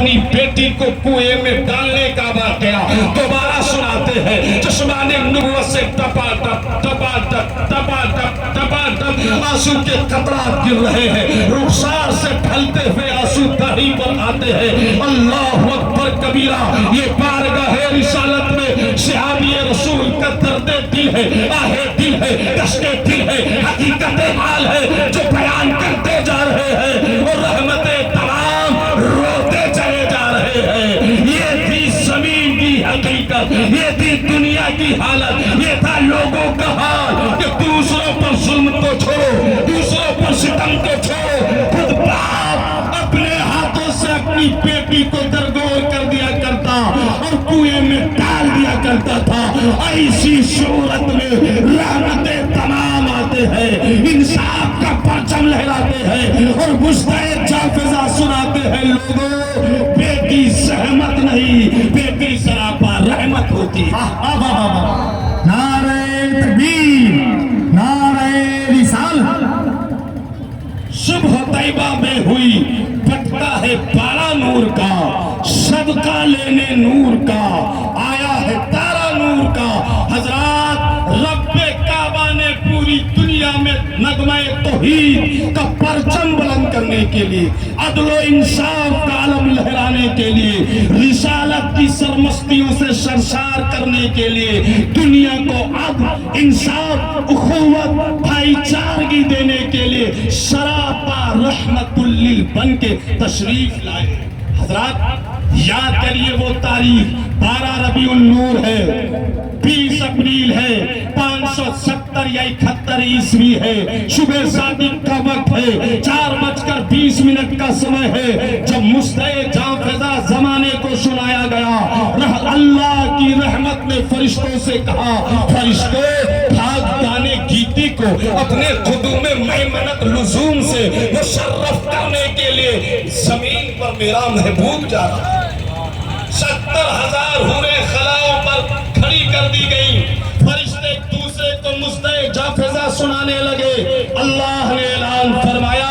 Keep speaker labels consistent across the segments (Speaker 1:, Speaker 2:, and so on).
Speaker 1: اپنی بیٹی کو کنویں میں ڈالنے کا واقعہ دوبارہ سناتے ہیں. چشمان نبوت سے ٹپا ٹپ ٹپا ٹپ ٹپا ٹپ ٹپا ٹپ آنسو کے قطرات گر رہے ہیں. رخسار سے ڈھلتے ہوئے آنسو داڑھی پر آتے ہیں. اللہ اکبر کبیرہ. یہ بارگاہ رسالت میں صحابی رسول کا درد دل ہے, آہ دل ہے, کشت دل ہے, حقیقت حال ہے جو بیان کرتے جا رہے ہیں اور رحمت تمام روتے چلے جا رہے ہیں. یہ تھی زمین کی حقیقت, یہ تھی دنیا کی حالت, یہ تھا لوگوں کا حال کہ دوسروں پر ظلم کو چھوڑو, دوسروں پر ستم کو چھوڑو. خود باپ اپنے ہاتھوں سے اپنی بیٹی کو درگور کر دیا کرتا اور کنویں میں ڈال دیا کرتا تھا. ایسی صورت میں رحمتیں تمام آتے ہیں, انصاف کا پرچم لہراتے ہیں اور مستعد جافزہ سناتے ہیں. لوگوں, بیٹی زحمت نہیں, بیٹی سراپا رحمت ہوتی ہے.
Speaker 2: نعرہ تکبیر, نعرہ رسالت.
Speaker 1: صبح طیبہ میں ہوئی پٹتا ہے پارا نور کا, صدقہ لینے نور کا, آیا ہے تارا نور کا. حضرات, رب کعبہ نے پوری دنیا میں نغمہ توحید کا پرچم بلند کرنے کے لیے, عدل و انصاف کا علم لہرانے کے لیے, رسالت کی سرمستیوں سے سرشار کرنے کے لیے, دنیا کو عدل, انصاف, اخوت, بھائی چارگی دینے کے لیے سراپا رحمت لل بن کے تشریف لائے. حضرات, یاد کریے وہ تاریخ 12 ربیع النور ہے, 20 اپریل ہے, 570 یا 71 عیسوی ہے, شبہ صادق کا وقت ہے, 4:20 کا سمے ہے, جب مستعد جافزہ زمانے کو سنایا گیا. اللہ کی رحمت نے فرشتوں سے کہا, فرشتوں بھاگ دانے گیتی کو اپنے قدوم میمنت لزوم سے مشرف کرنے کے لیے زمین پر میرا محبوب جا رہا ہے. 70,000 حوریں خلاؤں پر کھڑی کر دی گئی. فرشتے ایک دوسرے کو مستعد جافزہ سنانے لگے. اللہ نے اعلان فرمایا,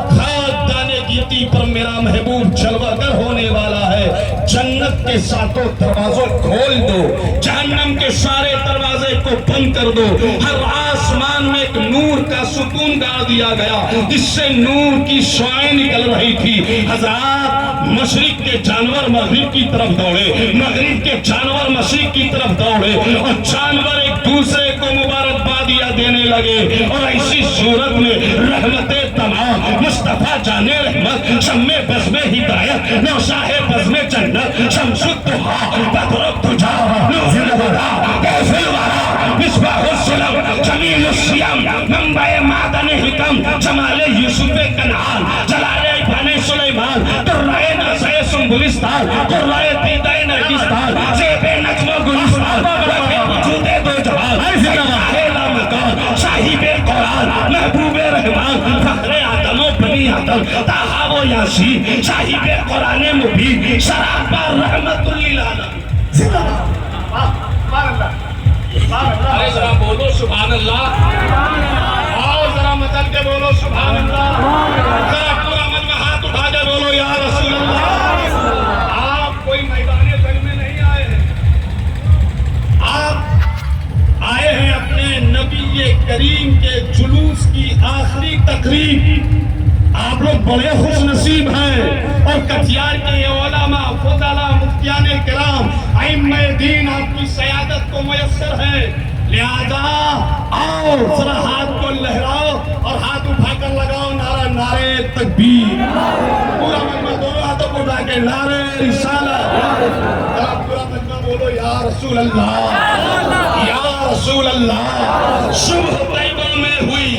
Speaker 1: بھاگ دانے گیتی پر میرا محبوب جلوہ گر ہونے والا ہے. جنت کے ساتوں دروازوں کھول دو, جہنم کے سارے دروازے کو بند کر دو. ہر آسمان میں ایک نور کا ستون گاڑ دیا گیا جس سے نور کی شعائیں نکل رہی تھی. حضرات, مشرق کے جانور مغرب کی طرف دوڑے, مغرب کے جانور مشرق کی طرف دوڑے اور جانور ایک دوسرے کو مبارکبادیاں دینے لگے. اور ایسی صورت میں رحمت تمام, مصطفیٰ جانے رحمت, شمع بزم ہدایت, نوشاہ بزم جنت, شمس الضحیٰ, بدر الدجا, نور الہدیٰ, کیف الورا, مصباح السلم, جمیل السیام, منبع معدن حکم, جمال یوسف کنعان, جلال ابن سلیمان, درائے نازع سنبلستان, قرائے دیدہ نرگسان, زیب نجم و گلستان, وفی وجود دو جہان, اہلا مکان, صاحب قرآن, محبوب رحمان, فخر آدم و بنی آدم, طٰہٰ و یاسین, صاحب قرآن مبین, سراپا رحمت للعالمین. ارے ذرا بولو سبحان اللہ, آؤ ذرا مچل کے بولو سبحان اللہ, ذرا پورا مجمع ہاتھ اٹھا کے بولو یا رسول اللہ. آپ کوئی میدان جنگ میں نہیں آئے ہیں, آپ آئے ہیں اپنے نبی کریم کے جلوس کی آخری تقریب. آپ لوگ بڑے خوش نصیب ہیں اور کٹیہار کے علماء, فضلاء, مفتیان کرام, ائمہ دین آپ کی سیادت کو میسر ہے. لہذا آؤ ذرا ہاتھ کو لہراؤ اور ہاتھ اٹھا کر لگاؤ نعرہ, نعرہ تکبیر. پورا مجمع دونوں ہاتھوں کو اٹھا کے نعرہ رسالت. پورا مجمع بولو یا رسول اللہ, یا رسول اللہ. صبح طیبہ میں ہوئی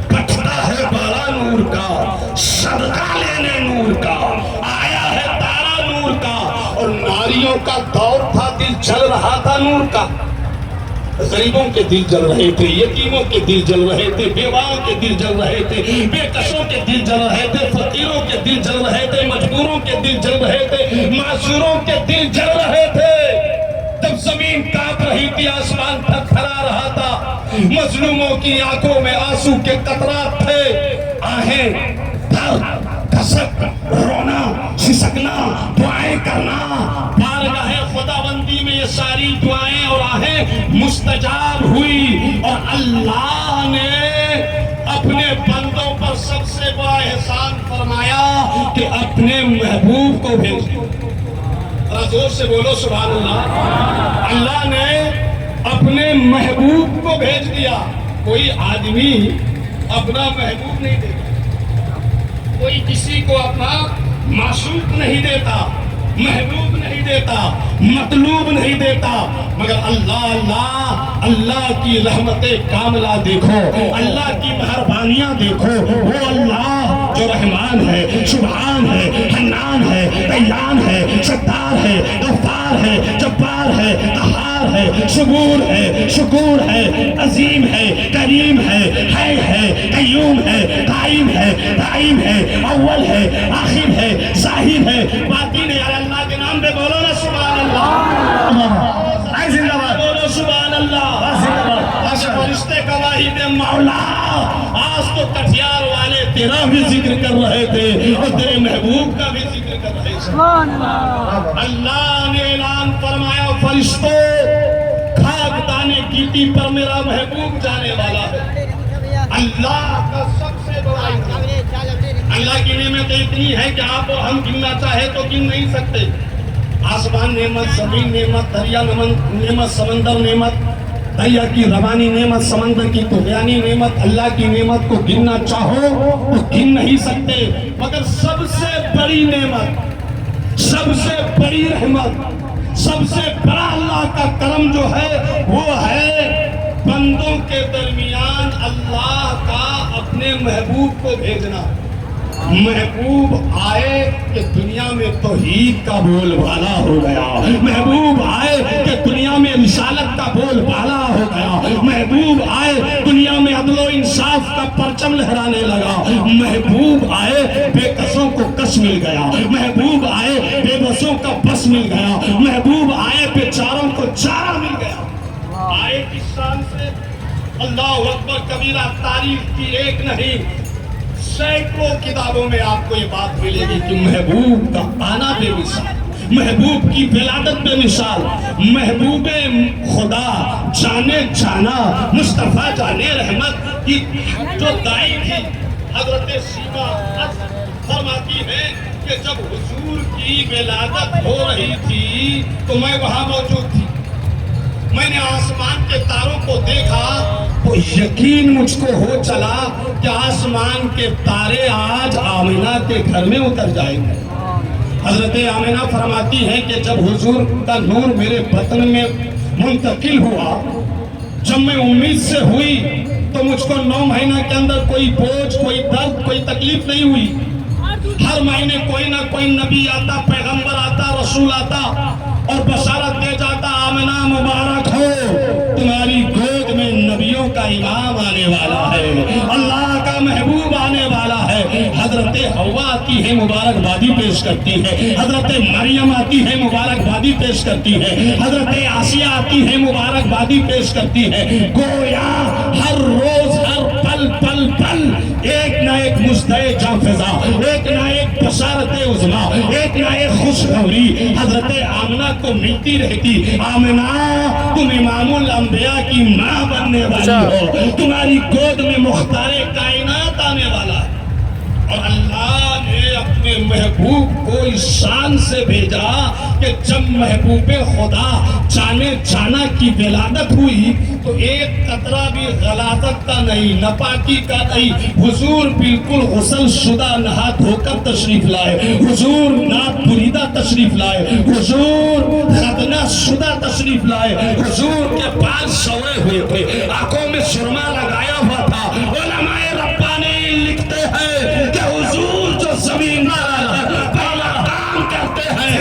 Speaker 1: پٹتا ہے بالا نور کا, صدقہ لینے نور کا, آیا ہے تارا نور کا. اور ناریوں کا دور تھا, دل جل رہا تھا نور کا. غریبوں کے دل جل رہے تھے, یتیموں کے دل جل رہے تھے, بیواؤں کے دل جل رہے تھے, بے کسوں کے دل جل رہے تھے, فقیروں کے دل جل رہے تھے, مجبوروں کے دل جل رہے تھے, معذوروں کے دل جل رہے تھے. جب زمین کانپ رہی تھی, آسمان تھرتھرا رہا تھا, مظلوموں کی آنکھوں میں آنسو کے قطرات تھے. آہیں, درد, کسک, رونا, کھسکنا، دعائیں کرنا، بارگاہ خداوندی میں یہ ساری دعائیں اور آہیں مستجاب ہوئی، اور اللہ نے اپنے بندوں پر سب سے بڑا احسان فرمایا کہ اپنے محبوب کو بھیج دیا۔ ذرا زور سے بولو سبحان اللہ۔ اللہ نے اپنے محبوب کو بھیج دیا۔ کوئی آدمی اپنا محبوب نہیں دیتا، کوئی کسی کو اپنا معشوق نہیں دیتا، محبوب نہیں دیتا، مطلوب نہیں دیتا، مگر اللہ کی رحمت کاملہ دیکھو، اللہ کی مہربانیاں دیکھو۔ وہ اللہ جو رحمان ہے، سبحان ہے، حنان ہے، دیان ہے، ستار ہے، غفار ہے، جبار ہے، قہار ہے، صبور ہے، شکور ہے، عظیم ہے، کریم ہے، قیوم ہے، قائم ہے، دائم ہے، اول ہے، آخر ہے، ظاہر ہے، باطن ہے۔ اللہ کے نام پہ بولو نا سبحان اللہ،
Speaker 2: آئے زندہ باد،
Speaker 1: بولو سبحان اللہ۔
Speaker 2: زندہ باد،
Speaker 1: آج فرشتے گواہی دے مولا، آج تو کٹیار والے تیرا بھی ذکر کر رہے تھے اور تیرے محبوب کا بھی ذکر کر رہے تھے۔ اللہ نے اعلان فرمایا، فرشتوں خاک دانے گیٹی پر میرا محبوب جانے والا ہے۔ اللہ کا سب سے بڑا انعام۔ اللہ کی نعمت اتنی ہے کہ آپ اور ہم گننا چاہے تو گن نہیں سکتے۔ آسمان نعمت، زمین نعمت، دریا نعمت، سمندر نعمت، دریا کی روانی نعمت، سمندر کی طغیانی نعمت، اللہ کی نعمت کو گننا چاہو تو گن نہیں سکتے، مگر سب سے بڑی نعمت، سب سے بڑی رحمت، سب سے بڑا اللہ کا کرم جو ہے وہ ہے بندوں کے درمیان اللہ کا اپنے محبوب کو بھیجنا۔ محبوب آئے کہ دنیا میں توحید کا بول بالا ہو گیا، محبوب آئے کہ دنیا میں رسالت کا بول بالا ہو گیا، محبوب آئے دنیا میں عدل و انصاف کا پرچم لہرانے لگا، محبوب آئے بے کسوں کو کس مل گیا، محبوب آئے بے بسوں کا بس مل گیا، محبوب آئے بیچاروں کو چارہ مل گیا۔ آئے کس شان سے؟ اللہ اکبر کبیرہ، تاریخ کی ایک نہیں سینکڑوں کتابوں میں آپ کو یہ بات ملے گی کہ محبوب کا آنا بے مثال، محبوب کی ولادت بے مثال، محبوب خدا جانے جانا، مصطفیٰ جانے رحمت کی جو دائی تھی حضرت سیما فرماتی ہے کہ جب حضور کی ولادت ہو رہی تھی تو میں وہاں موجود تھی، میں نے آسمان کے تاروں کو دیکھا تو یقین مجھ کو ہو چلا کہ آسمان کے تارے آج آمنہ کے گھر میں اتر جائیں گے۔ حضرت آمنہ فرماتی ہے کہ جب حضور کا نور میرے بطن میں منتقل ہوا، جب میں امید سے ہوئی تو مجھ کو 9 مہینہ کے اندر کوئی بوجھ، کوئی درد، کوئی تکلیف نہیں ہوئی۔ ہر مہینے کوئی نہ کوئی نبی آتا، پیغمبر آتا، رسول آتا اور بشارت دے جاتا، آمنہ مبارک ہو، تمہاری گود میں نبیوں کا امام آنے والا ہے، اللہ کا محبوب آنے والا ہے۔ حضرت حوا آتی ہے، مبارکبادی پیش کرتی ہے، حضرت مریم آتی ہے، مبارکبادی پیش کرتی ہے، حضرت آسیہ آتی ہے، مبارکبادی پیش کرتی ہے۔ گویا ہر روز، ہر پل پل پل ایک نہ ایک مژدہ جاں فضا، ایک نہ ایک بشارت عظمیٰ، ایک نہ ایک خوشخبری حضرت آمنہ کو ملتی رہتی۔ آمنہ تم امام الانبیاء کی ماں بننے والی ہو، تمہاری گود میں مختار کائنات آنے والا ہے۔ اور اللہ نے اپنے محبوب کو اس شان سے بھیجا کہ جب محبوب خدا جانے جانا کی ولادت ہوئی تو ایک قطرہ بھی غلاظت کا نہیں، ناپاکی کا نہیں، حضور بالکل غسل شدہ نہا دھو کر تشریف لائے، حضور ناپ بریدہ تشریف لائے، حضور ختنہ شدہ تشریف لائے، حضور کے بال سوئے ہوئے تھے، آنکھوں میں سرما لگایا ہوا تھا۔ علماء ربانی لکھتے ہیں کہ حضور جو زمین پر پہلا کام کرتے ہیں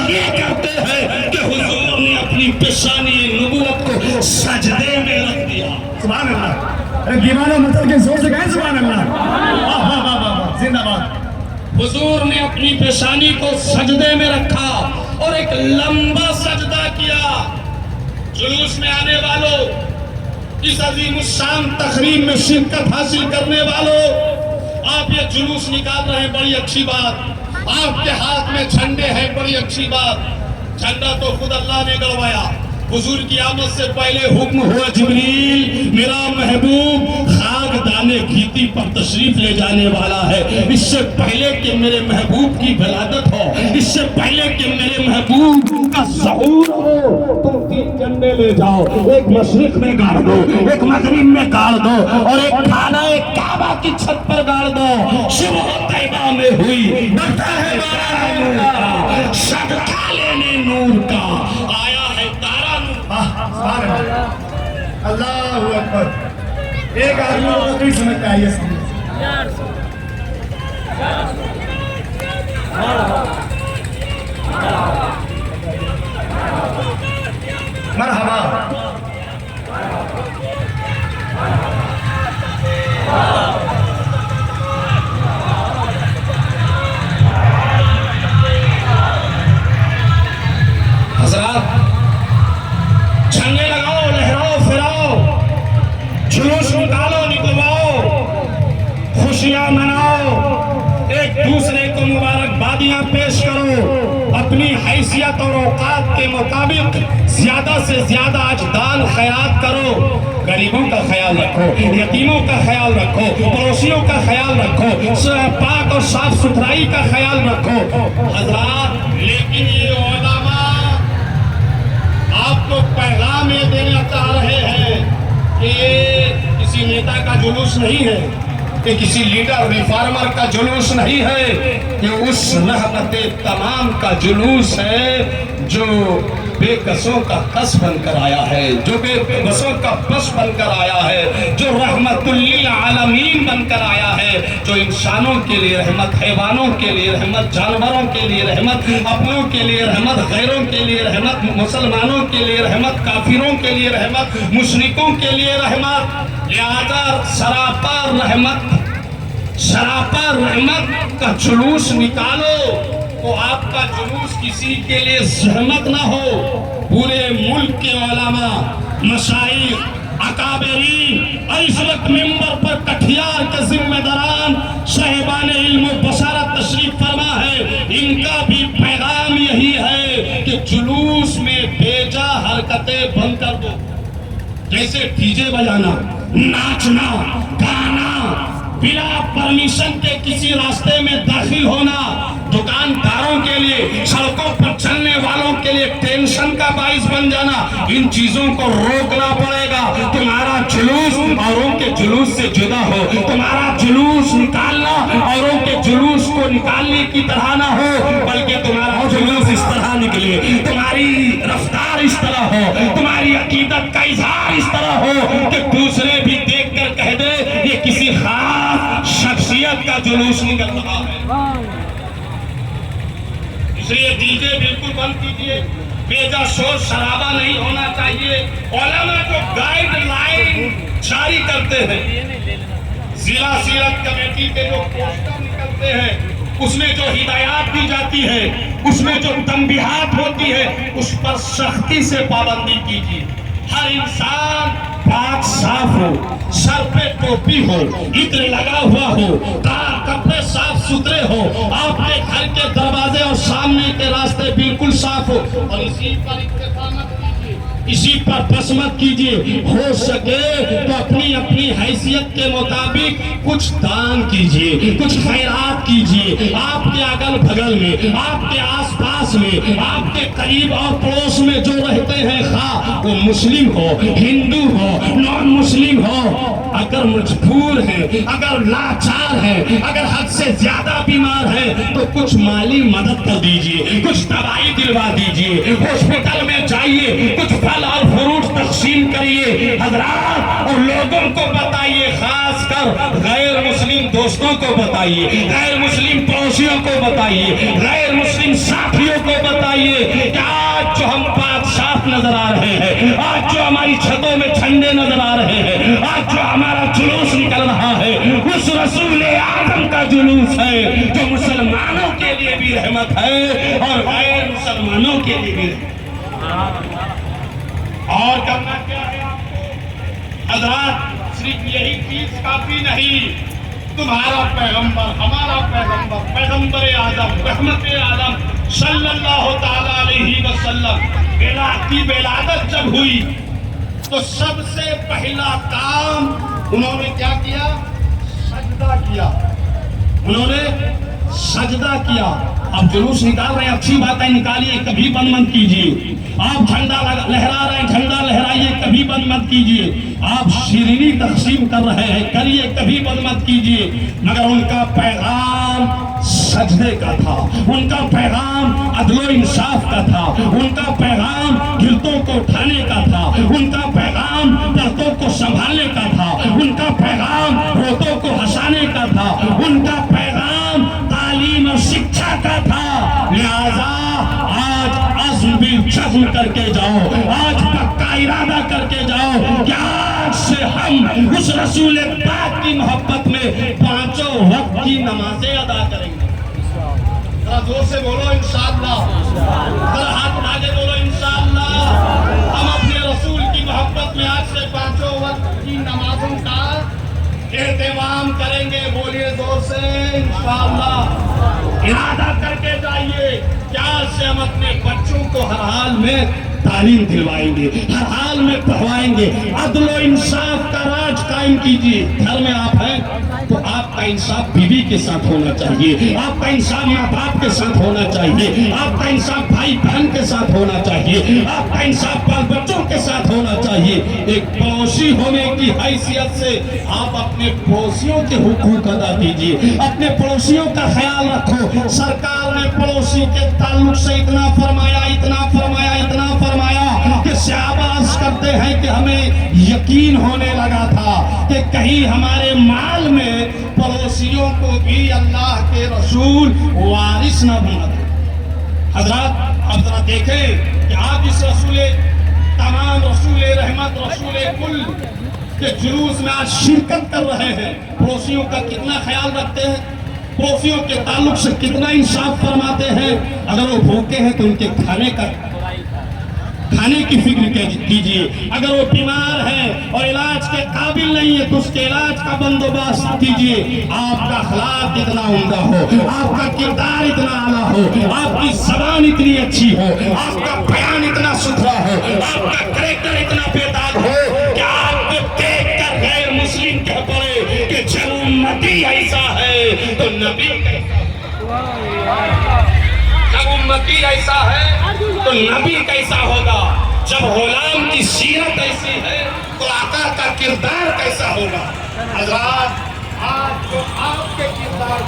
Speaker 1: یہ کرتے ہیں کہ حضور نے اپنی پیشانی نبوت کو سجدے میں رکھ دیا۔
Speaker 2: سبحان اللہ، دیوانوں مطلب کے زور سے کہیں سبحان اللہ، واہ واہ واہ واہ، زندہ باد۔
Speaker 1: حضور نے اپنی پیشانی کو سجدے میں رکھا اور ایک لمبا سجدہ کیا۔ جلوس میں آنے والوں، اس عظیم الشان تقریب میں شرکت حاصل کرنے والوں، آپ یہ جلوس نکال رہے ہیں، بڑی اچھی بات۔ آپ کے ہاتھ میں جھنڈے ہیں، بڑی اچھی بات، جھنڈا تو خود اللہ نے گڑوایا۔ حضور کی آمد سے پہلے حکم ہوا جبریل میرا محبوب خاک دانے گھیتی پر تشریف لے جانے والا ہے، اس سے پہلے کہ میرے محبوب کی ولادت ہو، اس سے پہلے کہ میرے محبوب کا ظہور ہو، تم 3 جھنڈے لے جاؤ، ایک مشرق میں گاڑ دو، ایک مغرب میں گاڑ دو، اور ایک خانہ کعبہ کی چھت پر گاڑ دو۔ صبح طیبہ میں ہوئی بڑھتا ہے بارہ نور کا، صدقہ لینے نور کا، آیا ہے تارا نور۔
Speaker 2: سبحان اللہ، اللہ اکبر۔ ایک آدمی کو نہیں سمجھتا ہے یہ سمجھ۔ مرحبا۔
Speaker 1: حضرات جھنڈے لگاؤ، لہراؤ، پھراؤ، جلوس نکالو، نکلواؤ، خوشیاں مناؤ، ایک دوسرے کو مبارکبادیاں پیش کرو، اپنی حیثیت اور اوقات کے مطابق زیادہ سے زیادہ آج دان خیرات کرو، غریبوں کا خیال رکھو، یتیموں کا خیال رکھو، پڑوسیوں کا خیال رکھو، پاک اور صاف ستھرائی کا خیال رکھو۔ حضرات لیکن یہ علماء آپ کو پیغام یہ دینا چاہ رہے ہیں کہ یہ کسی نیتا کا جلوس نہیں ہے، کہ کسی لیڈر ریفارمر کا جلوس نہیں ہے، یہ اس رحمت تمام کا جلوس ہے جو بے کسوں کا کس بن کر آیا ہے، جو بے کسوں کا بس بن کر آیا ہے، جو رحمت للعالمین بن کر آیا ہے، جو انسانوں کے لیے رحمت، حیوانوں کے لیے رحمت، جانوروں کے لیے رحمت، اپنوں کے لیے رحمت، غیروں کے لیے رحمت، مسلمانوں کے لیے رحمت، کافروں کے لیے رحمت، مشرکوں کے لیے رحمت، لہذا سراپا رحمت کا جلوس نکالو، تو آپ کا جلوس کسی کے لیے زحمت نہ ہو۔ پورے ملک کے علماء، مشائخ، اکابرین، اس وقت ممبر پر کٹھیار کے ذمہ داران صاحبان علم و بصارت تشریف فرما ہے، ان کا بھی پیغام یہی ہے کہ جلوس میں بیجا حرکتیں بند کر دو، جیسے ڈی جے بجانا، ناچنا، گانا، بلا پرمیشن کے کسی راستے میں داخل ہونا، دکانداروں کے لیے، سڑکوں پر چلنے والوں کے لیے ٹینشن کا باعث بن جانا، ان چیزوں کو روکنا پڑے گا۔ تمہارا جلوس اوروں کے جلوس سے جدا ہو، تمہارا جلوس نکالنا اوروں کے جلوس کو نکالنے کی طرح نہ ہو، بلکہ تمہارا جلوس اس طرح نکلے، تمہاری رفتار اس طرح ہو، تمہاری عقیدت کا اظہار اس طرح ہو کہ دوسرے بھی دیکھ کر کہہ دے یہ کسی خاص شخصیت کا جلوس نکل رہا ہے۔ اس لیے ڈی جے بالکل بند کیجیے، بیجا شور شرابہ نہیں ہونا چاہیے۔ علماء جو گائیڈ لائن جاری کرتے ہیں، ضلع سیرت کمیٹی کے جو پوسٹر نکلتے ہیں، اس میں جو ہدایات دی جاتی ہے، اس میں جو تنبیہات ہوتی ہے، اس پر سختی سے پابندی کیجیے۔ ہر انسان پاک صاف ہو، سر پہ ٹوپی ہو، عطر لگا ہوا ہو، کپڑے صاف ستھرے ہو، آپ کے گھر کے دروازے اور سامنے کے راستے بالکل صاف ہو، اور اسی پر اکتفا مت کیجیے، اسی پر بس مت کیجیے۔ ہو سکے تو اپنی اپنی حیثیت کے مطابق کچھ دان کیجیے، کچھ خیرات کیجیے۔ آپ کے اگل بغل میں، آپ کے آس پاس میں، آپ کے قریب اور پڑوس میں جو رہتے ہیں، خواہ وہ مسلم ہو، ہندو ہو، نان مسلم ہو، اگر مجبور ہیں، اگر لاچار ہیں، اگر حد سے زیادہ بیمار ہیں، تو کچھ مالی مدد کر دیجیے، کچھ دوائی دلوا دیجیے، ہاسپٹل میں جائیے، کچھ پھل اور فروٹ تقسیم کریے۔ حضرات اور لوگوں کو بتائیے، خاص کر غیر مسلم دوستوں کو بتائیے، غیر مسلم پڑوسیوں کو بتائیے، غیر مسلم ساتھیوں کو بتائیے کہ آج جو ہم پاک صاف نظر آ رہے ہیں، آج جو ہماری چھتوں میں جھنڈے نظر آ رہے ہیں، آج جو ہمارا جلوس نکل رہا ہے، اس رسول اعظم کا جلوس ہے جو مسلمانوں کے لیے بھی رحمت ہے اور غیر مسلمانوں کے لیے بھی رحمت۔ اور کرنا کیا ہے آپ کو؟ حضرات صرف یہی چیز کافی نہیں، تمہارا پیغمبر ہمارا پیغمبر پیغمبر اعظم رحمت عالم صلی اللہ تعالی علیہ وسلم کی ولادت جب ہوئی تو سب سے پہلا کام انہوں نے کیا کیا؟ سجدہ کیا. انہوں نے سجدہ کیا. آپ جلوس نکال رہے ہیں، اچھی باتیں نکالیے، کبھی بند مت کیجیے. آپ جھنڈا لہرا رہے ہیں، جھنڈا لہرائیے، کبھی بند مت کیجیے. آپ شیرینی تقسیم کر رہے ہیں، کریے، کبھی بند مت کیجیے. مگر ان کا پیغام سجدے کا تھا، ان کا پیغام عدل و انصاف کا تھا، ان کا پیغام گرتوں کو اٹھانے کا تھا، ان کا پیغام پردوں کو سنبھالنے کا تھا، ان کا پیغام روتوں کو ہنسانے کا تھا، ان کا پیغام تعلیم اور شکشا کا تھا. لہذا آج عزم بالجزم کر کے جاؤ، آج پکا ارادہ کر کے جاؤ کہ آج سے ہم اس رسول پاک کی محبت میں پانچوں وقت کی نمازیں ادا کریں گے. ذرا زور سے بولو انشاءاللہ، ذرا ہاتھ اٹھا کے بولو انشاءاللہ. ہم اپنے رسول کی محبت میں آج سے پانچوں وقت کی نمازوں کا اہتمام کریں گے. بولیے زور سے انشاءاللہ. ارادہ کر کے جائیے کہ آج سے ہم اپنے بچوں کو ہر حال میں تعلیم دلوائیں گے، ہر حال میں پڑھوائیں گے. عدل و انصاف کا راج قائم کیجیے. گھر میں آپ ہیں تو آپ کا انصاف بیوی کے ساتھ ہونا چاہیے، آپ کا انصاف ماں باپ کے ساتھ ہونا چاہیے، آپ کا انصاف بھائی بہن کے ساتھ ہونا چاہیے، آپ کا انصاف بال بچوں کے ساتھ ہونا چاہیے. ایک پڑوسی ہونے کی حیثیت سے آپ اپنے پڑوسیوں کے حقوق ادا کیجیے، اپنے پڑوسیوں کا خیال رکھو. سرکار نے پڑوسی کے تعلق سے اتنا فرمایا، اتنا فرمایا، اتنا فرمایا کہ صحابہ عرض کرتے ہیں کہ ہمیں یقین ہونے لگا تھا کہ کہیں ہمارے مال میں پڑوسیوں کو بھی اللہ کے رسول وارث نہ بنا دے. حضرات اب ذرا دیکھیں کہ آپ اس رسول تمام، رسول رحمت، رسول کل کے جلوس میں آج شرکت کر رہے ہیں. پڑوسیوں کا کتنا خیال رکھتے ہیں، پڑوسیوں کے تعلق سے کتنا انصاف فرماتے ہیں. اگر وہ بھوکے ہیں تو ان کے کھانے کی فکر کیجیے. اگر وہ بیمار ہے اور علاج کے قابل نہیں ہے تو اس کے علاج کا بندوبست کیجیے. آپ کا اخلاق اتنا عمدہ ہو، آپ کا کردار اتنا اعلیٰ ہو، آپ کی زبان اتنی اچھی ہو، آپ کا بیان اتنا ستھرا ہو، آپ کا کریکٹر اتنا بےداغ ہو کہ آپ کو دیکھ کر غیر مسلم کہہ پڑے کہ جب امتی ایسا ہے تو نبی جب امتی ایسا ہے تو نبی کیسا ہوگا. جب غلام کی سیرت ایسی ہے تو آقا کا کردار کیسا ہوگا. حضرات آج جو آپ کے کردار